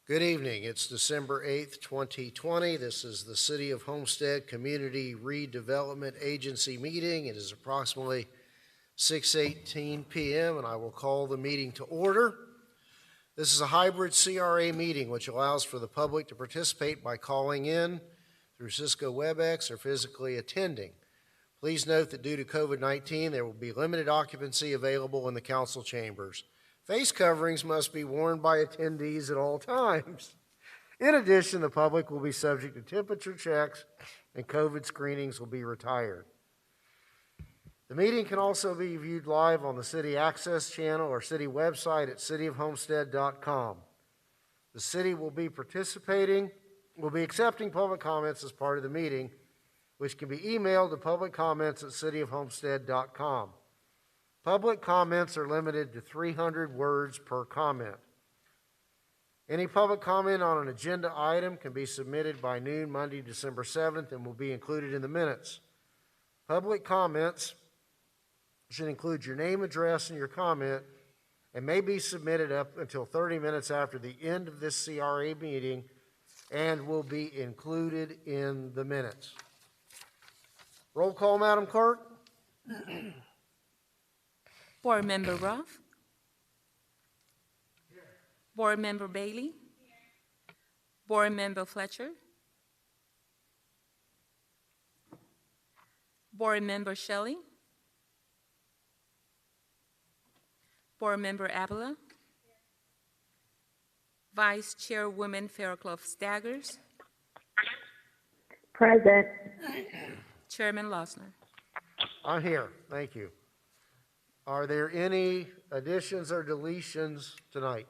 Good evening. It's December 8th, 2020. This is the City of Homestead Community Redevelopment Agency meeting. It is approximately 6:18 p.m. and I will call the meeting to order. This is a hybrid CRA meeting which allows for the public to participate by calling in through Cisco WebEx or physically attending. Please note that due to COVID-19, there will be limited occupancy available in the council chambers. Face coverings must be worn by attendees at all times. In addition, the public will be subject to temperature checks and COVID screenings will be retired. The meeting can also be viewed live on the City Access channel or City website at cityofhomestead.com. The City will be accepting public comments as part of the meeting, which can be emailed to publiccomments@cityofhomestead.com. Public comments are limited to 300 words per comment. Any public comment on an agenda item can be submitted by noon Monday, December 7th and will be included in the minutes. Public comments should include your name, address, and your comment and may be submitted up until 30 minutes after the end of this CRA meeting and will be included in the minutes. Roll call, Madam Clerk. Board Member Ruff. Here. Board Member Bailey. Here. Board Member Fletcher. Board Member Shelley. Board Member Abela. Here. Vice Chairwoman Fairclough Staggers. Present. Chairman Losner. I'm here. Thank you. Are there any additions or deletions tonight?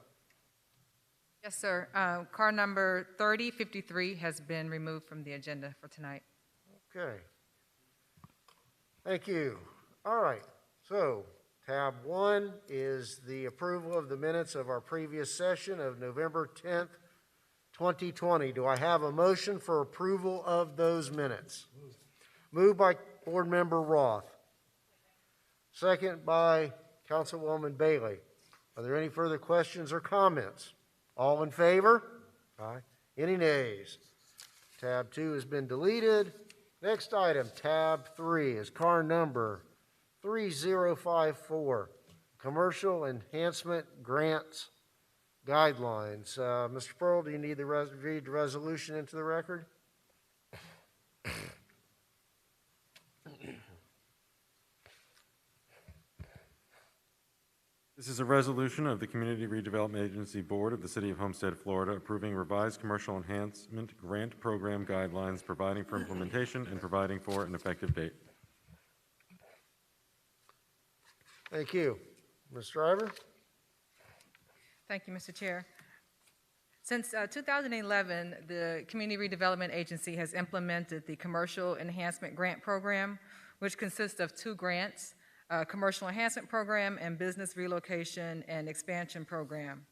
Yes, sir. Car number 3053 has been removed from the agenda for tonight. Okay. Thank you. All right. So, tab 1 is the approval of the minutes of our previous session of November 10th, 2020. Do I have a motion for approval of those minutes? Moved by Board Member Roth. Second by Councilwoman Bailey. Are there any further questions or comments? All in favor? Aye. Any nays? Tab 2 has been deleted. Next item, tab 3, is car number 3054, Commercial Enhancement Grants Guidelines. Mr. Pearl, do you need to read the resolution into the record? This is a resolution of the Community Redevelopment Agency Board of the City of Homestead, Florida, approving revised commercial enhancement grant program guidelines, providing for implementation and providing for an effective date. Thank you. Ms. Driver? Thank you, Mr. Chair. Since 2011, the Community Redevelopment Agency has implemented the Commercial Enhancement Grant Program, which consists of 2 grants, Commercial Enhancement Program and Business Relocation and Expansion Program.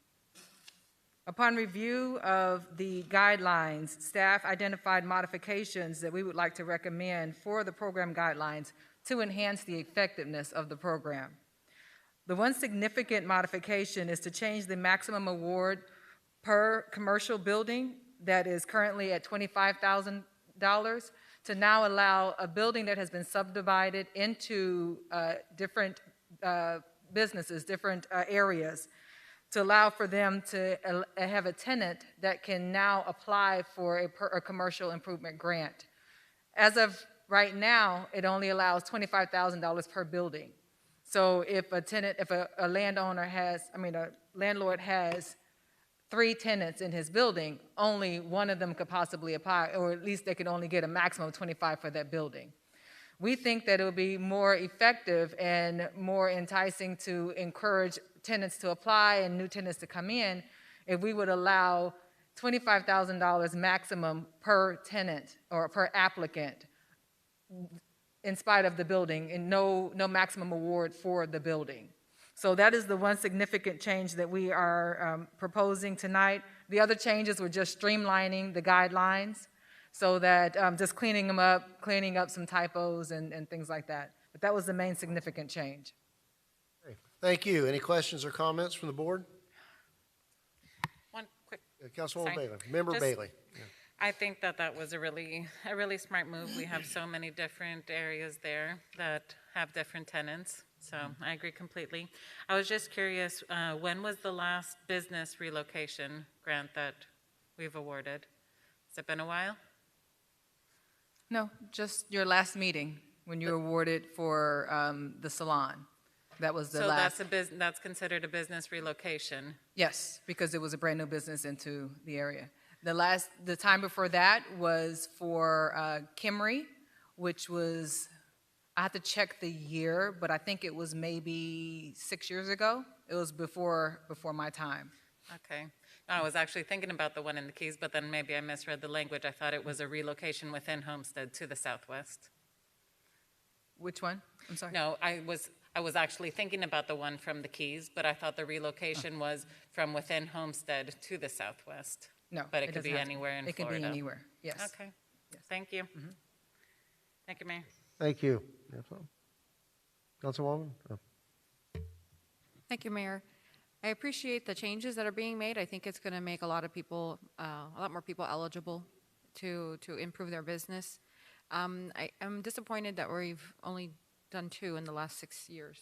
Upon review of the guidelines, staff identified modifications that we would like to recommend for the program guidelines to enhance the effectiveness of the program. The one significant modification is to change the maximum award per commercial building that is currently at $25,000 to now allow a building that has been subdivided into different businesses, different areas, to allow for them to have a tenant that can now apply for a commercial improvement grant. As of right now, it only allows $25,000 per building. So if a landlord has 3 tenants in his building, only one of them could possibly apply, or at least they could only get a maximum of 25 for that building. We think that it would be more effective and more enticing to encourage tenants to apply and new tenants to come in if we would allow $25,000 maximum per tenant or per applicant in spite of the building, and no maximum award for the building. So that is the one significant change that we are proposing tonight. The other changes were just streamlining the guidelines so that just cleaning up some typos and things like that. But that was the main significant change. Okay. Thank you. Any questions or comments from the board? one quick, Councilwoman Sorry. Bailey, Member Just- Bailey. I think that that was a really smart move. We have so many different areas there that have different tenants, so I agree completely. I was just curious, when was the last business relocation grant that we've awarded? Has it been a while? No, just your last meeting, when you were awarded for the salon. That was the So last. that's considered a business relocation? Yes, because it was a brand-new business into the area. The time before that was for Kimry, which was, I have to check the year, but I think it was maybe 6 years ago. It was before my time. Okay. I was actually thinking about the one in the Keys, but then maybe I misread the language. I thought it was a relocation within Homestead to the southwest. Which one? I'm sorry. No, I was actually thinking about the one from the Keys, but I thought the relocation was from within Homestead to the southwest. No. But it could doesn't be have to. anywhere in It could Florida. be anywhere, yes. Okay. Thank you. Thank you, Mayor. Thank you. Councilwoman? Thank you, Mayor. I appreciate the changes that are being made. I think it's going to make a lot of people, a lot more people eligible to improve their business. I am disappointed that we've only done 2 in the last 6 years.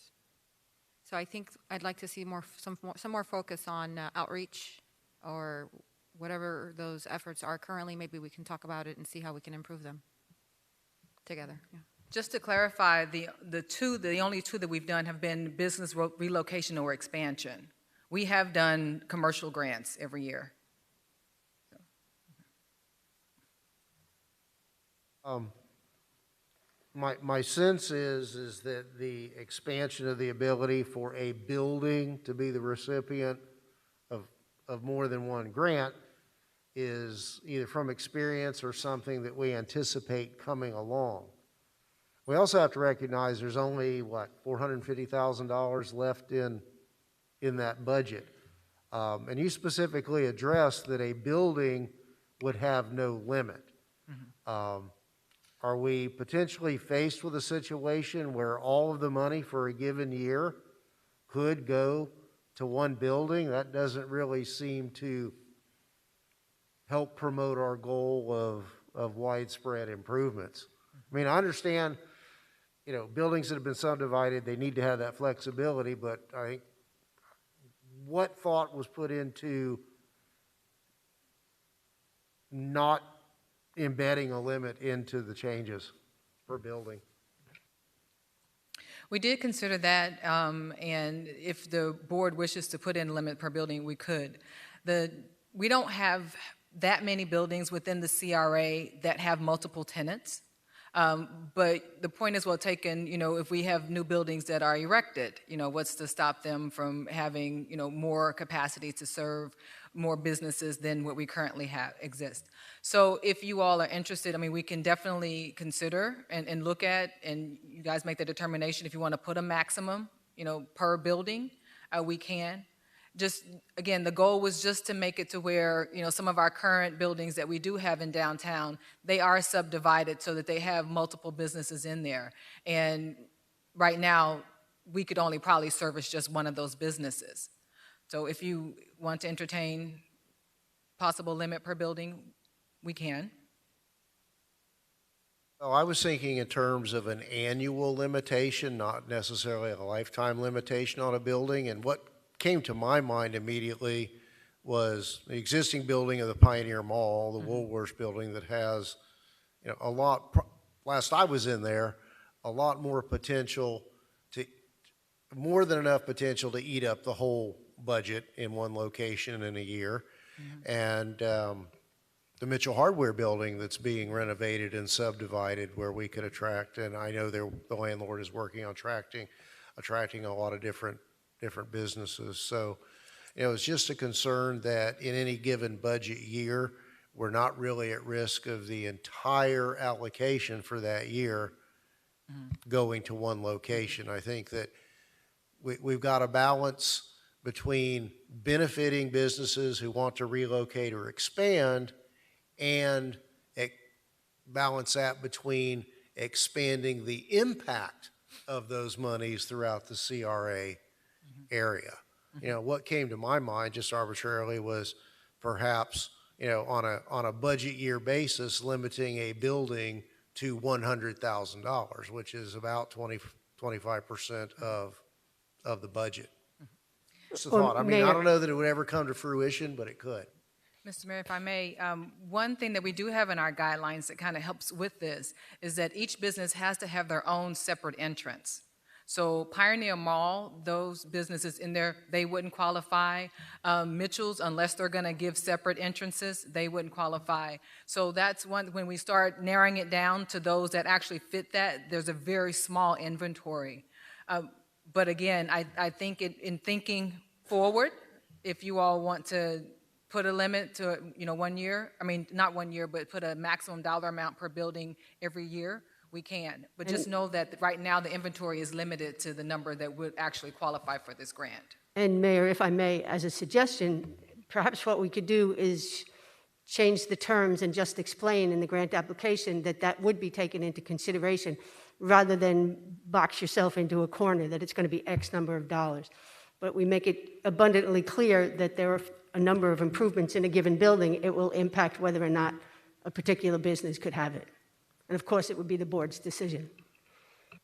So I think I'd like to see some more focus on outreach or whatever those efforts are currently. Maybe we can talk about it and see how we can improve them together. Yeah. Just to clarify, the only two that we've done have been business relocation or expansion. We have done commercial grants every year. My sense is that the expansion of the ability for a building to be the recipient of more than one grant is either from experience or something that we anticipate coming along. We also have to recognize there's only, $450,000 left in that budget. And you specifically addressed that a building would have no limit. Are we potentially faced with a situation where all of the money for a given year could go to one building? That doesn't really seem to help promote our goal of widespread improvements. I mean, I understand, buildings that have been subdivided, they need to have that flexibility, but I think what thought was put into not embedding a limit into the changes per building? We did consider that, and if the board wishes to put in a limit per building, we could. We don't have that many buildings within the CRA that have multiple tenants. But the point is well taken, if we have new buildings that are erected, what's to stop them from having, more capacity to serve more businesses than what we currently have exist. So if you all are interested, we can definitely consider and look at, and you guys make the determination if you want to put a maximum, per building, we can. Just, again, the goal was just to make it to where, some of our current buildings that we do have in downtown, they are subdivided so that they have multiple businesses in there. And right now, we could only probably service just one of those businesses. So if you want to entertain possible limit per building, we can. Oh, I was thinking in terms of an annual limitation, not necessarily a lifetime limitation on a building. And what came to my mind immediately was the existing building of the Pioneer Mall, the Woolworths building that has, a lot, last I was in there, a lot more potential more than enough potential to eat up the whole budget in one location in a year. And the Mitchell Hardware building that's being renovated and subdivided where we could attract, and I know the landlord is working on attracting a lot of different businesses. So, it's just a concern that in any given budget year, we're not really at risk of the entire allocation for that year going to one location. I think that we've got a balance between benefiting businesses who want to relocate or expand and balance that between expanding the impact of those monies throughout the CRA area. What came to my mind just arbitrarily was perhaps, on a budget year basis, limiting a building to $100,000, which is about 25% of the budget. Just a Well, thought. I mean, I Mayor- don't know that it would ever come to fruition, but it could. Mr. Mayor, if I may, one thing that we do have in our guidelines that kind of helps with this is that each business has to have their own separate entrance. So Pioneer Mall, those businesses in there, they wouldn't qualify. Mitchell's, unless they're going to give separate entrances, they wouldn't qualify. So that's one, when we start narrowing it down to those that actually fit that, there's a very small inventory. But again, I think in thinking forward, if you all want to put a limit to, 1 year, I mean, not 1 year, but put a maximum dollar amount per building every year, we can. But just know that right now the inventory is limited to the number that would actually qualify for this grant. And Mayor, if I may, as a suggestion, perhaps what we could do is change the terms and just explain in the grant application that that would be taken into consideration rather than box yourself into a corner, that it's going to be X number of dollars. But we make it abundantly clear that there are a number of improvements in a given building. It will impact whether or not a particular business could have it. And of course, it would be the board's decision.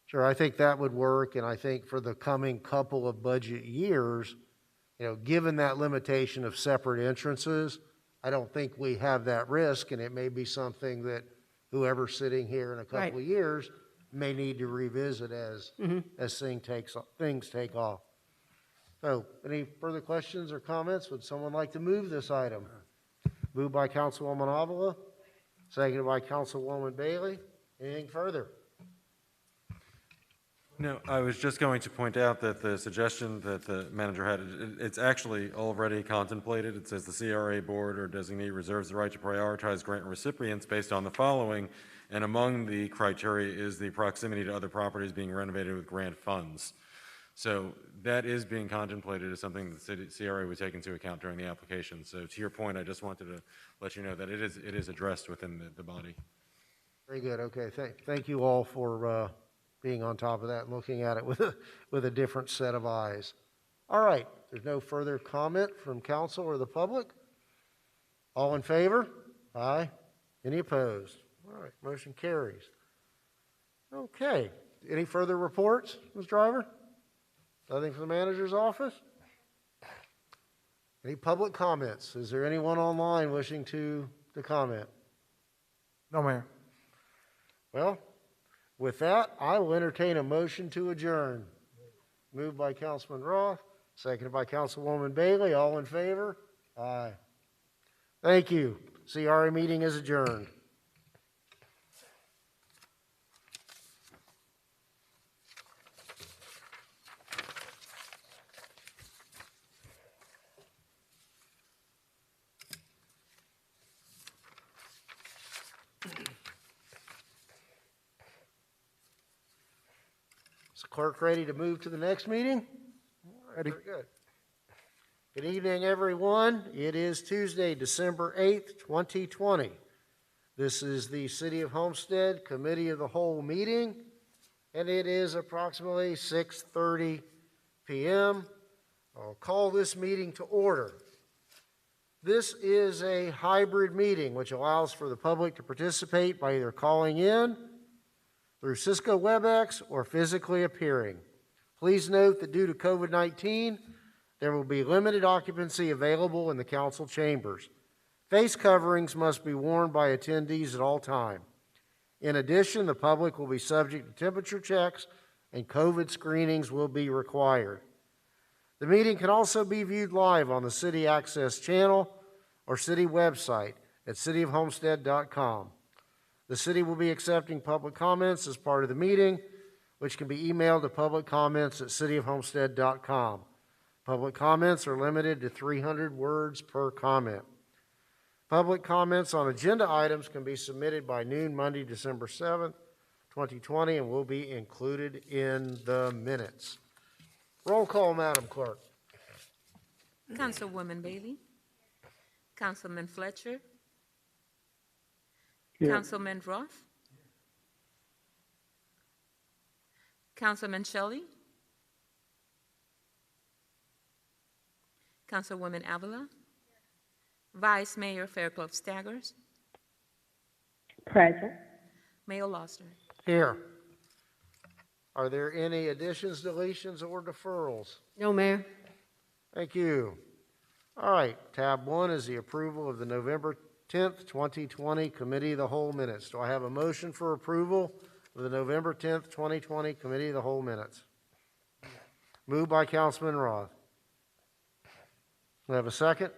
Sure, I think that would work, and I think for the coming couple of budget years, given that limitation of separate entrances, I don't think we have that risk, and it may be something that whoever's sitting here in a couple of years may need to revisit as things take off. So, any further questions or comments? Would someone like to move this item? Moved by Councilwoman Avila, seconded by Councilwoman Bailey. Anything further? No, I was just going to point out that the suggestion that the manager had, it's actually already contemplated. It says the CRA board or designee reserves the right to prioritize grant recipients based on the following, and among the criteria is the proximity to other properties being renovated with grant funds. So that is being contemplated as something that the CRA would take into account during the application. So to your point, I just wanted to let you know that it is addressed within the body. Very good. Okay. Thank you all for being on top of that and looking at it with a different set of eyes. All right. There's no further comment from council or the public. All in favor? Aye. Any opposed? All right. Motion carries. Okay. Any further reports, Ms. Driver? Nothing from the manager's office? Any public comments? Is there anyone online wishing to comment? No, Mayor. Well, with that, I will entertain a motion to adjourn. Moved by Councilman Roth, seconded by Councilwoman Bailey. All in favor? Aye. Thank you. CRA meeting is adjourned. Is the clerk ready to move to the next meeting? Ready. Very good. Good evening, everyone. It is Tuesday, December 8th, 2020. This is the City of Homestead Committee of the Whole meeting, and it is approximately 6:30 p.m. I'll call this meeting to order. This is a hybrid meeting, which allows for the public to participate by either calling in through Cisco WebEx or physically appearing. Please note that due to COVID-19, there will be limited occupancy available in the council chambers. Face coverings must be worn by attendees at all times. In addition, the public will be subject to temperature checks and COVID screenings will be required. The meeting can also be viewed live on the City Access channel or city website at cityofhomestead.com. The city will be accepting public comments as part of the meeting, which can be emailed to publiccomments@cityofhomestead.com. Public comments are limited to 300 words per comment. Public comments on agenda items can be submitted by noon Monday, December 7th, 2020, and will be included in the minutes. Roll call, Madam Clerk. Councilwoman Bailey? Councilman Fletcher? Here. Councilman Roth? Councilman Shelley? Councilwoman Avila? Vice Mayor Fairclough Staggers, Present. Mayor Lawster. Here. Are there any additions, deletions, or deferrals? No, Mayor. Thank you. All right, tab 1 is the approval of the November 10th, 2020 Committee of the Whole minutes. Do I have a motion for approval of the November 10th, 2020 Committee of the Whole minutes? Moved by Councilman Roth. We have a second?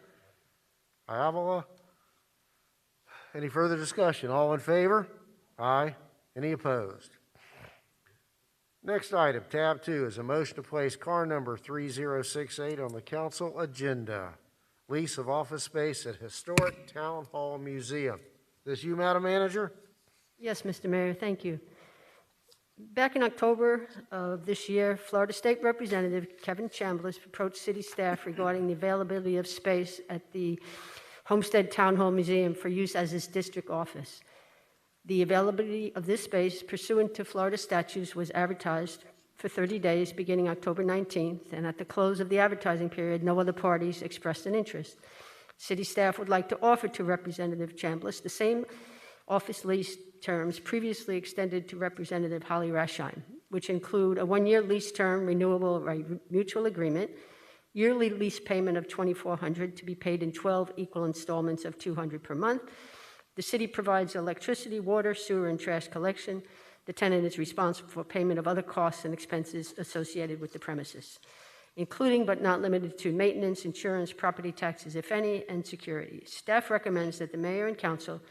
By Avila. Any further discussion? All in favor? Aye. Any opposed? Next item, tab 2, is a motion to place car number 3068 on the council agenda. Lease of office space at Historic Town Hall Museum. This you, Madam Manager? Yes, Mr. Mayor, thank you. Back in October of this year, Florida State Representative Kevin Chambliss approached city staff regarding the availability of space at the Homestead Town Hall Museum for use as his district office. The availability of this space pursuant to Florida statutes was advertised for 30 days beginning October 19th, and at the close of the advertising period, no other parties expressed an interest. City staff would like to offer to Representative Chambliss the same office lease terms previously extended to Representative Holly Raschein, which include a one-year lease term renewable by mutual agreement, yearly lease payment of $2,400 to be paid in 12 equal installments of $200 per month. The city provides electricity, water, sewer, and trash collection. The tenant is responsible for payment of other costs and expenses associated with the premises, including but not limited to maintenance, insurance, property taxes, if any, and security. Staff recommends that the mayor and council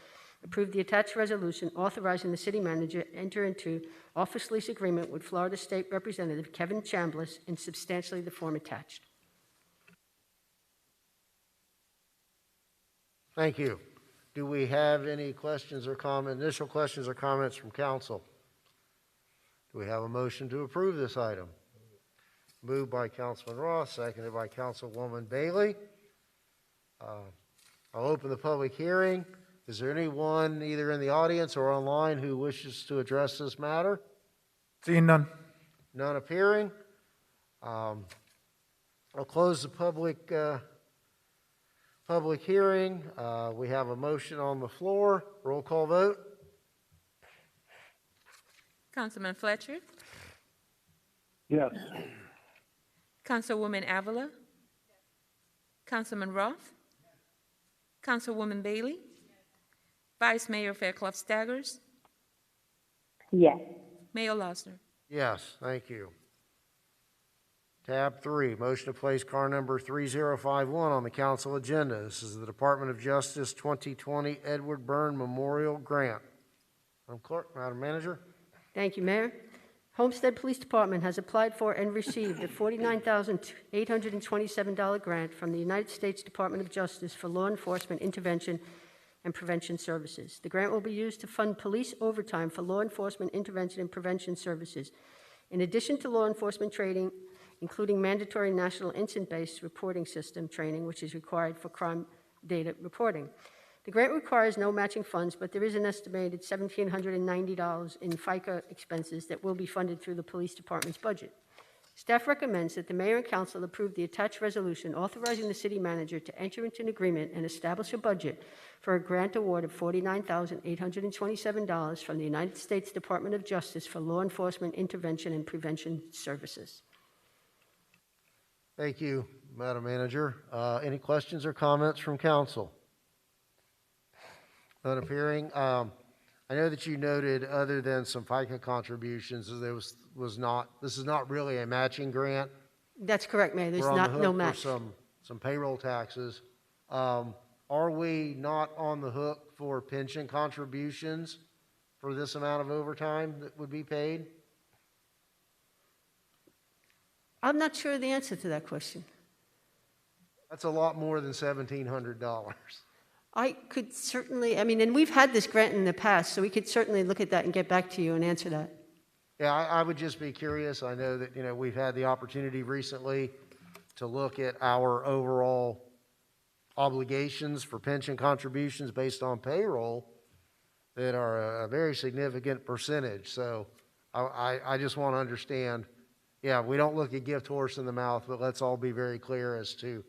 approve the attached resolution authorizing the city manager to enter into office lease agreement with Florida State Representative Kevin Chambliss in substantially the form attached. Thank you. Do we have any questions or initial questions or comments from council? Do we have a motion to approve this item? Moved by Councilman Roth, seconded by Councilwoman Bailey. I'll open the public hearing. Is there anyone either in the audience or online who wishes to address this matter? Seeing none. None appearing. I'll close the public hearing. We have a motion on the floor. Roll call vote. Councilman Fletcher, Yes. Councilwoman Avila, Councilman Roth, Councilwoman Bailey, Vice Mayor Fairclough Staggers, Yes. Mayor Lawster. Yes, thank you. Tab 3, motion to place car number 3051 on the council agenda. This is the Department of Justice 2020 Edward Byrne Memorial Grant. Madam Clerk, Madam Manager. Thank you, Mayor. Homestead Police Department has applied for and received a $49,827 grant from the United States Department of Justice for law enforcement intervention and prevention services. The grant will be used to fund police overtime for law enforcement intervention and prevention services. In addition to law enforcement training, including mandatory national incident-based reporting system training, which is required for crime data reporting. The grant requires no matching funds, but there is an estimated $1,790 in FICA expenses that will be funded through the police department's budget. Staff recommends that the mayor and council approve the attached resolution authorizing the city manager to enter into an agreement and establish a budget for a grant award of $49,827 from the United States Department of Justice for law enforcement intervention and prevention services. Thank you, Madam Manager. Any questions or comments from council? None appearing. I know that you noted, other than some FICA contributions, there was not. This is not really a matching grant. That's correct, Mayor. There's We're on not the hook no for match. some payroll taxes. Are we not on the hook for pension contributions for this amount of overtime that would be paid? I'm not sure the answer to that question. That's a lot more than $1,700. I could certainly, and we've had this grant in the past, so we could certainly look at that and get back to you and answer that. Yeah, I would just be curious. I know that, we've had the opportunity recently to look at our overall obligations for pension contributions based on payroll that are a very significant percentage. So I just want to understand, we don't look a gift horse in the mouth, but let's all be very clear as to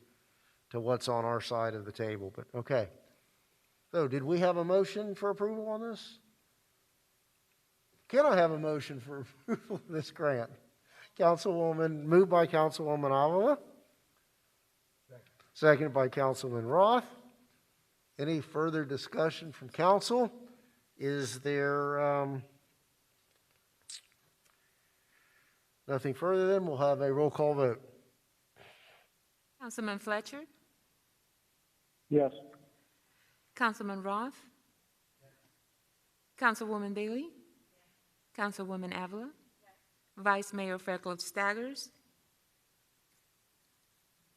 to what's on our side of the table, but okay. So did we have a motion for approval on this? Can I have a motion for approval of this grant? Moved by Councilwoman Avila. Seconded by Councilman Roth. Any further discussion from council? Is there nothing further? Then we'll have a roll call vote. Councilman Fletcher, Yes. Councilman Roth, Councilwoman Bailey, Councilwoman Avila, Vice Mayor Freckles Staggers,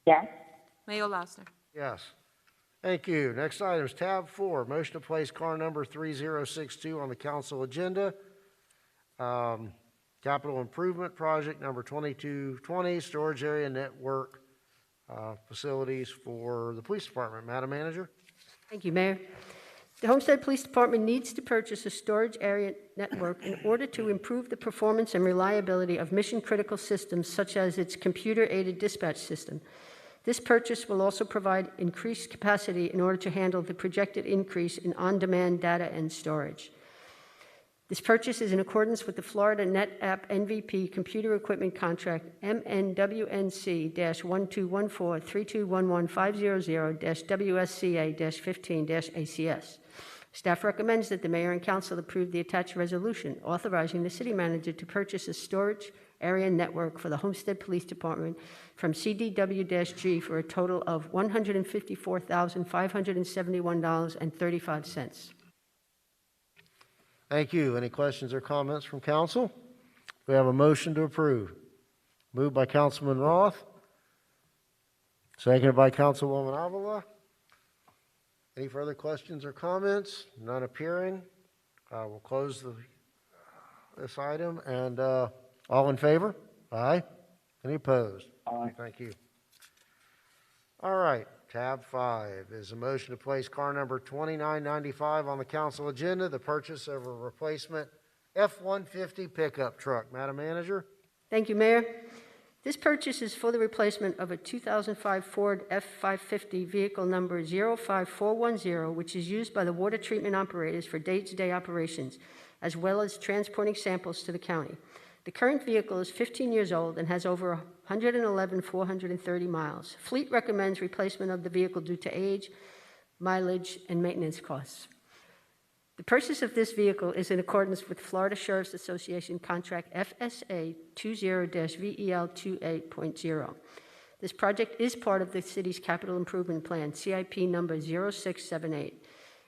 Yes. Mayor Lasser. Yes. Thank you. Next item is tab 4, motion to place car number 3062 on the council agenda. Capital improvement project number 2220, storage area network facilities for the police department. Madam Manager? Thank you, Mayor. The Homestead Police Department needs to purchase a storage area network in order to improve the performance and reliability of mission-critical systems such as its computer-aided dispatch system. This purchase will also provide increased capacity in order to handle the projected increase in on-demand data and storage. This purchase is in accordance with the Florida NetApp NVP computer equipment contract MNWNC-12143211500-WSCA-15-ACS. Staff recommends that the mayor and council approve the attached resolution authorizing the city manager to purchase a storage area network for the Homestead Police Department from CDW-G for a total of $154,571.35. Thank you. Any questions or comments from council? We have a motion to approve. Moved by Councilman Roth. Seconded by Councilwoman Avila. Any further questions or comments? None appearing. We'll close this item. And all in favor? Aye. Any opposed? Aye. Thank you. All right. Tab 5 is a motion to place car number 2995 on the council agenda, the purchase of a replacement F-150 pickup truck. Madam Manager? Thank you, Mayor. This purchase is for the replacement of a 2005 Ford F-550 vehicle number 05410, which is used by the water treatment operators for day-to-day operations, as well as transporting samples to the county. The current vehicle is 15 years old and has over 111,430 miles. Fleet recommends replacement of the vehicle due to age, mileage, and maintenance costs. The purchase of this vehicle is in accordance with Florida Sheriff's Association Contract FSA 20-VEL28.0. This project is part of the city's capital improvement plan, CIP number 0678.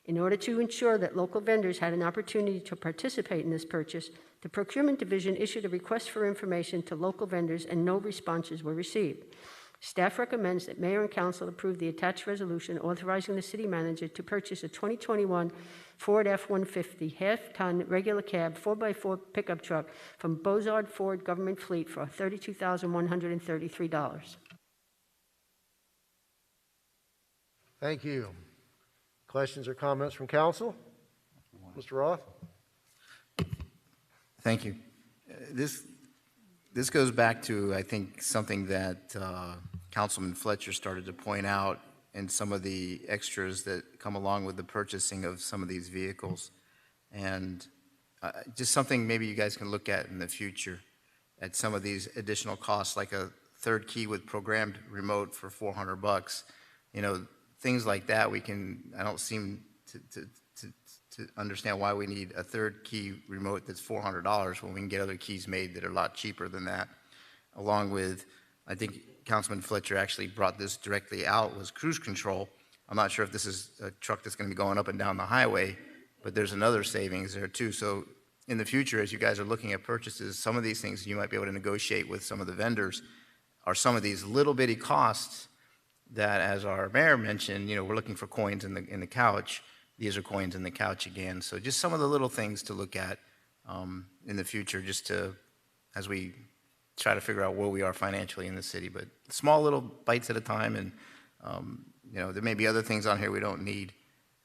In order to ensure that local vendors had an opportunity to participate in this purchase, the Procurement Division issued a request for information to local vendors and no responses were received. Staff recommends that Mayor and Council approve the attached resolution authorizing the city manager to purchase a 2021 Ford F-150 half-ton regular cab 4x4 pickup truck from Bozard Ford Government Fleet for $32,133. Thank you. Questions or comments from council? Mr. Roth? Thank you. This goes back to, I think, something that Councilman Fletcher started to point out and some of the extras that come along with the purchasing of some of these vehicles. And just something maybe you guys can look at in the future at some of these additional costs, like a third key with programmed remote for $400. You know, things like that I don't seem to understand why we need a third key remote that's $400 when we can get other keys made that are a lot cheaper than that. Along with, I think Councilman Fletcher actually brought this directly out, was cruise control. I'm not sure if this is a truck that's going to be going up and down the highway, but there's another savings there too. So in the future, as you guys are looking at purchases, some of these things you might be able to negotiate with some of the vendors are some of these little bitty costs that, as our mayor mentioned, you know, we're looking for coins in the couch. These are coins in the couch again. So just some of the little things to look at in the future, just to, as we try to figure out where we are financially in the city. But small little bites at a time, and you know, there may be other things on here we don't need.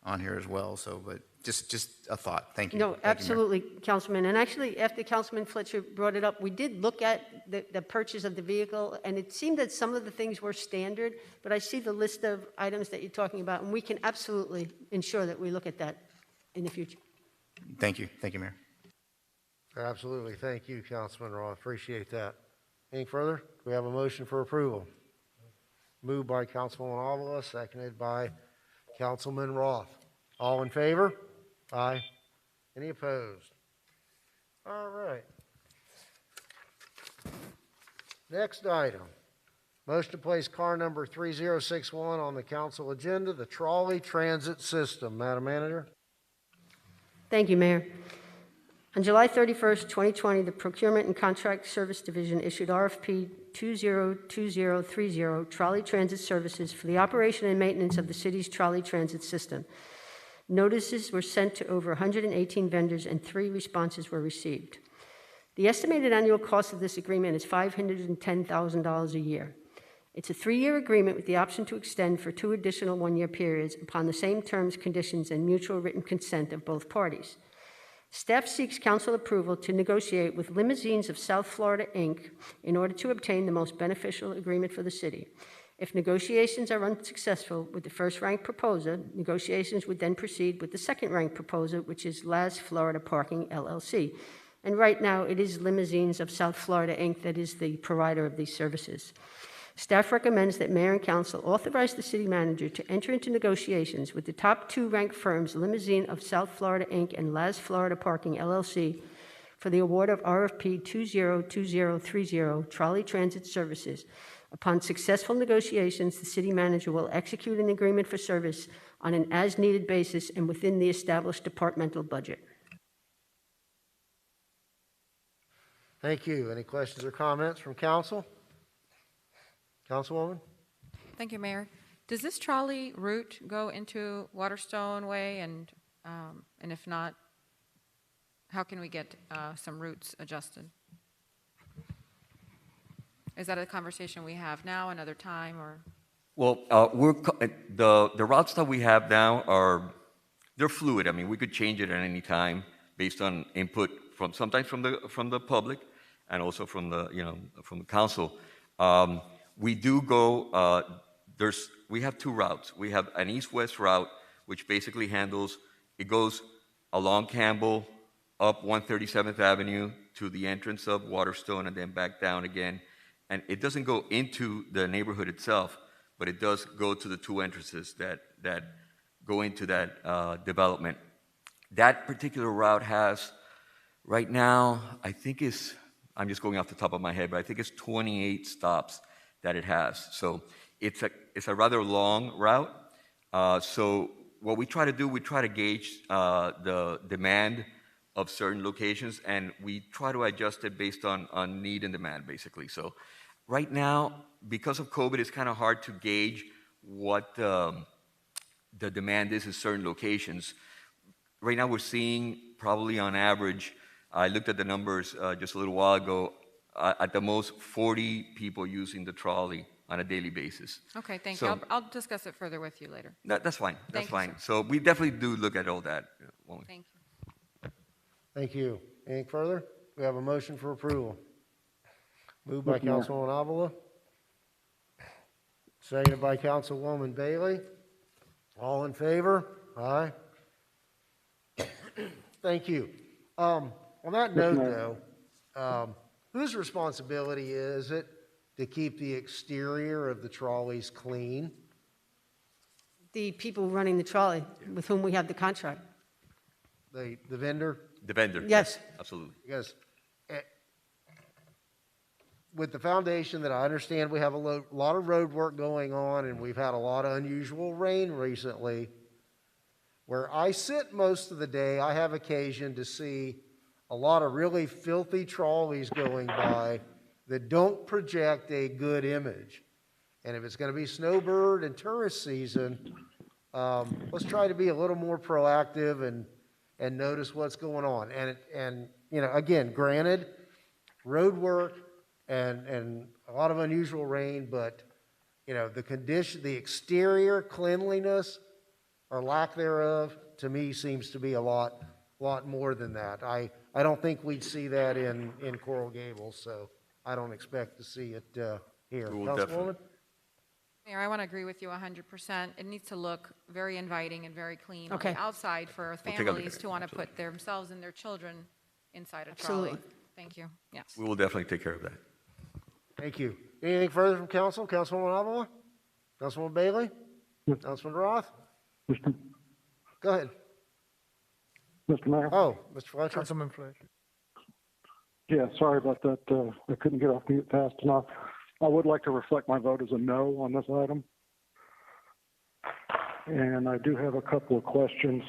on here as well, so, but just a thought. Thank you. No, Thank you, Mayor. absolutely, Councilman. And actually, after Councilman Fletcher brought it up, we did look at the purchase of the vehicle, and it seemed that some of the things were standard, but I see the list of items that you're talking about, and we can absolutely ensure that we look at that in the future. Thank you, Mayor. Absolutely. Thank you, Councilman Roth. Appreciate that. Any further? Do we have a motion for approval? Moved by Councilwoman Avila, seconded by Councilman Roth. All in favor? Aye. Any opposed? All right. Next item. Motion to place car number 3061 on the council agenda, the trolley transit system. Madam Manager? Thank you, Mayor. On July 31st, 2020, the Procurement and Contract Service Division issued RFP 202030 Trolley Transit Services for the operation and maintenance of the city's trolley transit system. Notices were sent to over 118 vendors and 3 responses were received. The estimated annual cost of this agreement is $510,000 a year. It's a 3-year agreement with the option to extend for 2 additional 1-year periods upon the same terms, conditions, and mutual written consent of both parties. Staff seeks council approval to negotiate with Limousines of South Florida, Inc. in order to obtain the most beneficial agreement for the city. If negotiations are unsuccessful with the first-ranked proposer, negotiations would then proceed with the second-ranked proposer, which is Laz Florida Parking, LLC. And right now, it is Limousines of South Florida, Inc. that is the provider of these services. Staff recommends that Mayor and Council authorize the City Manager to enter into negotiations with the top 2 ranked firms, Limousine of South Florida, Inc. and Laz Florida Parking, LLC, for the award of RFP 202030 Trolley Transit Services. Upon successful negotiations, the City Manager will execute an agreement for service on an as-needed basis and within the established departmental budget. Thank you. Any questions or comments from council? Councilwoman? Thank you, Mayor. Does this trolley route go into Waterstone Way, and if not, how can we get some routes adjusted? Is that a conversation we have now, another time, or? Well, the routes that we have now they're fluid. I mean, we could change it at any time based on input sometimes from the public and also from the council. We do go, we have 2 routes. We have an east-west route, which basically it goes along Campbell, up 137th Avenue to the entrance of Waterstone, and then back down again. And it doesn't go into the neighborhood itself, but it does go to the 2 entrances that go into that development. That particular route has, right now, I'm just going off the top of my head, but I think it's 28 stops that it has. So it's a rather long route. So what we try to do, we try to gauge the demand of certain locations, and we try to adjust it based on need and demand, basically. So right now, because of COVID, it's kind of hard to gauge what the demand is in certain locations. Right now, we're seeing probably on average, I looked at the numbers just a little while ago, at the most 40 people using the trolley on a daily basis. Okay, thank you. I'll discuss it further with you later. That's fine. That's Thank you, fine. sir. So we definitely do look at all that. Thank you. Thank you. Any further? We have a motion for approval. Moved by Councilwoman Avila. Seconded by Councilwoman Bailey. All in favor? Aye. Thank you. On that note, though, whose responsibility is it to keep the exterior of the trolleys clean? The people running the trolley with whom we have the contract. The vendor? The vendor. Yes. Absolutely. Because with the foundation that I understand, we have a lot of road work going on, and we've had a lot of unusual rain recently. Where I sit most of the day, I have occasion to see a lot of really filthy trolleys going by that don't project a good image. And if it's going to be snowbird and tourist season, let's try to be a little more proactive and notice what's going on. And you know, again, granted, road work and a lot of unusual rain, but you know, the condition, the exterior cleanliness or lack thereof, to me, seems to be a lot more than that. I don't think we'd see that in Coral Gables, so I don't expect to see it here. We will definitely. Councilwoman? Mayor, I want to agree with you 100%. It needs to look very inviting and very clean on Okay. the outside for We'll take a look at families it, to want to absolutely. put themselves and their children inside a trolley. Absolutely. Thank you. Yes. We will definitely take care of that. Thank you. Anything further from council? Councilwoman Avila? Councilwoman Bailey? Councilman Roth? Mr. Go ahead. Mr. Mayor? Oh, Mr. Fletcher? Councilman Fletcher. Yeah, sorry about that. I couldn't get off mute fast enough. I would like to reflect my vote as a no on this item. And I do have a couple of questions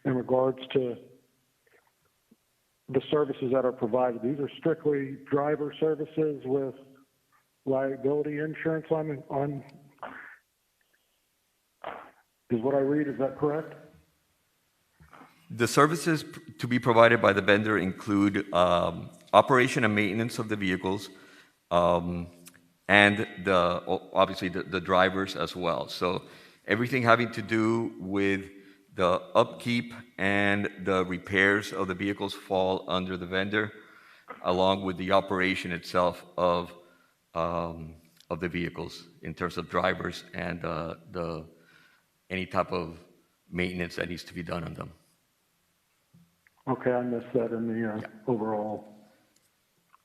in regards to the services that are provided. These are strictly driver services with liability insurance on is what I read, is that correct? The services to be provided by the vendor include operation and maintenance of the vehicles, and obviously the drivers as well. So everything having to do with the upkeep and the repairs of the vehicles fall under the vendor, along with the operation itself of the vehicles in terms of drivers and any type of maintenance that needs to be done on them. Okay, I missed that in the overall.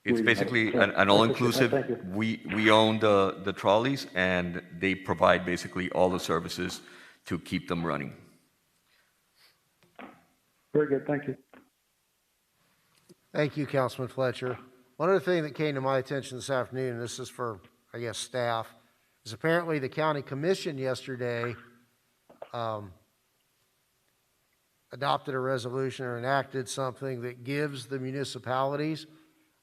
It's reading. basically Okay. an all-inclusive. Thank you. We own the trolleys, and they provide basically all the services to keep them running. Very good, thank you. Thank you, Councilman Fletcher. One other thing that came to my attention this afternoon, and this is for, I guess, staff, is apparently the county commission yesterday adopted a resolution or enacted something that gives the municipalities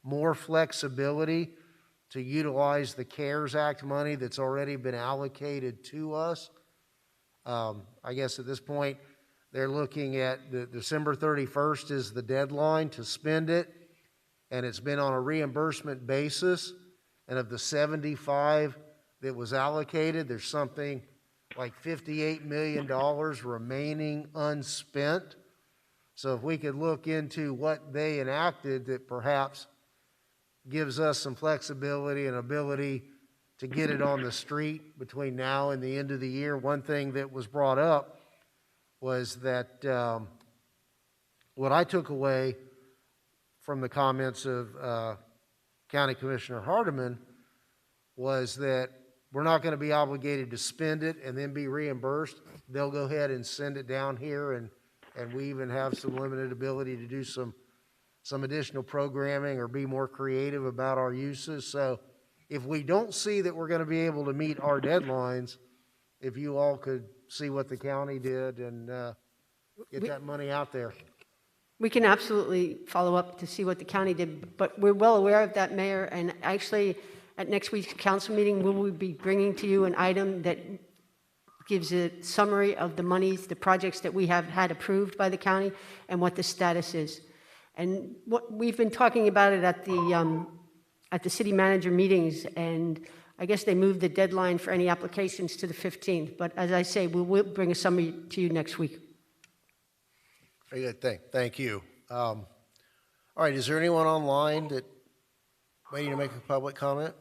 more flexibility to utilize the CARES Act money that's already been allocated to us. I guess at this point, they're looking at the December 31st is the deadline to spend it, and it's been on a reimbursement basis. And of the 75 that was allocated, there's something like $58 million remaining unspent. So if we could look into what they enacted that perhaps gives us some flexibility and ability to get it on the street between now and the end of the year. One thing that was brought up was that what I took away from the comments of County Commissioner Hardiman was that we're not going to be obligated to spend it and then be reimbursed. They'll go ahead and send it down here, and we even have some limited ability to do some additional programming or be more creative about our uses. So if we don't see that we're going to be able to meet our deadlines, if you all could see what the county did and get that money out there. We can absolutely follow up to see what the county did, but we're well aware of that, Mayor, and actually, at next week's council meeting, we will be bringing to you an item that gives a summary of the monies, the projects that we have had approved by the county, and what the status is. And what we've been talking about it at the city manager meetings, and I guess they moved the deadline for any applications to the 15th. But as I say, we will bring a summary to you next week. Very good. Thank you. All right, is there anyone online that waiting to make a public comment?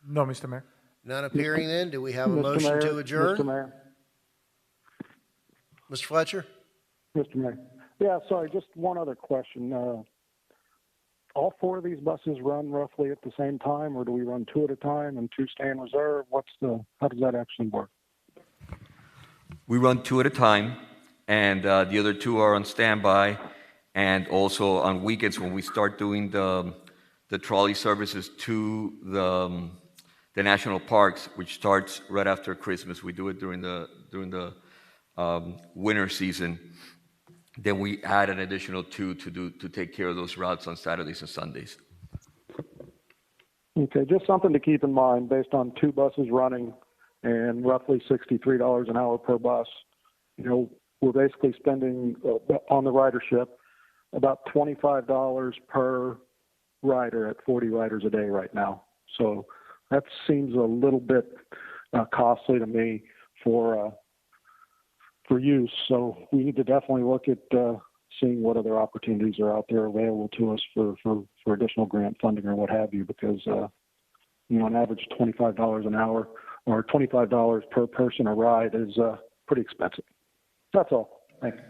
No, Mr. Mayor. None appearing then. Do we have a Mr. motion Mayor, to adjourn? Mr. Mayor. Mr. Fletcher? Mr. Mayor. Yeah, sorry, just one other question. All four of these buses run roughly at the same time, or do we run two at a time and two stay in reserve? How does that actually work? We run two at a time, and the other two are on standby. And also on weekends, when we start doing the trolley services to the national parks, which starts right after Christmas, we do it during the winter season. Then we add an additional two to take care of those routes on Saturdays and Sundays. Okay, just something to keep in mind based on two buses running and roughly $63 an hour per bus. You know, we're basically spending on the ridership about $25 per rider at 40 riders a day right now. So that seems a little bit costly to me for for use. So we need to definitely look at seeing what other opportunities are out there available to us for additional grant funding or what have you, because an average $25 an hour or $25 per person a ride is pretty expensive. That's all. Thank you.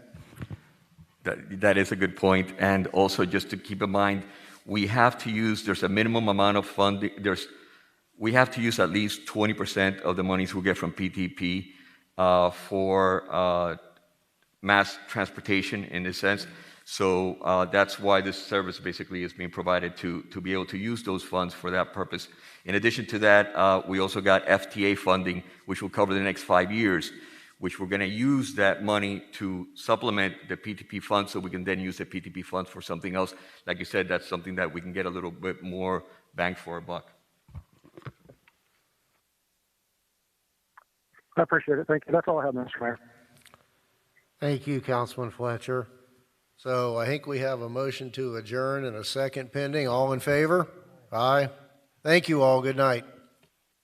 That is a good point. And also just to keep in mind, we have to use, there's a minimum amount of funding, we have to use at least 20% of the monies we get from PTP for mass transportation in this sense. So that's why this service basically is being provided to be able to use those funds for that purpose. In addition to that, we also got FTA funding, which will cover the next 5 years, which we're going to use that money to supplement the PTP funds so we can then use the PTP funds for something else. Like you said, that's something that we can get a little bit more bang for our buck. I appreciate it. Thank you. That's all I have, Mr. Mayor. Thank you, Councilman Fletcher. So I think we have a motion to adjourn and a second pending. All in favor? Aye. Thank you all. Good night.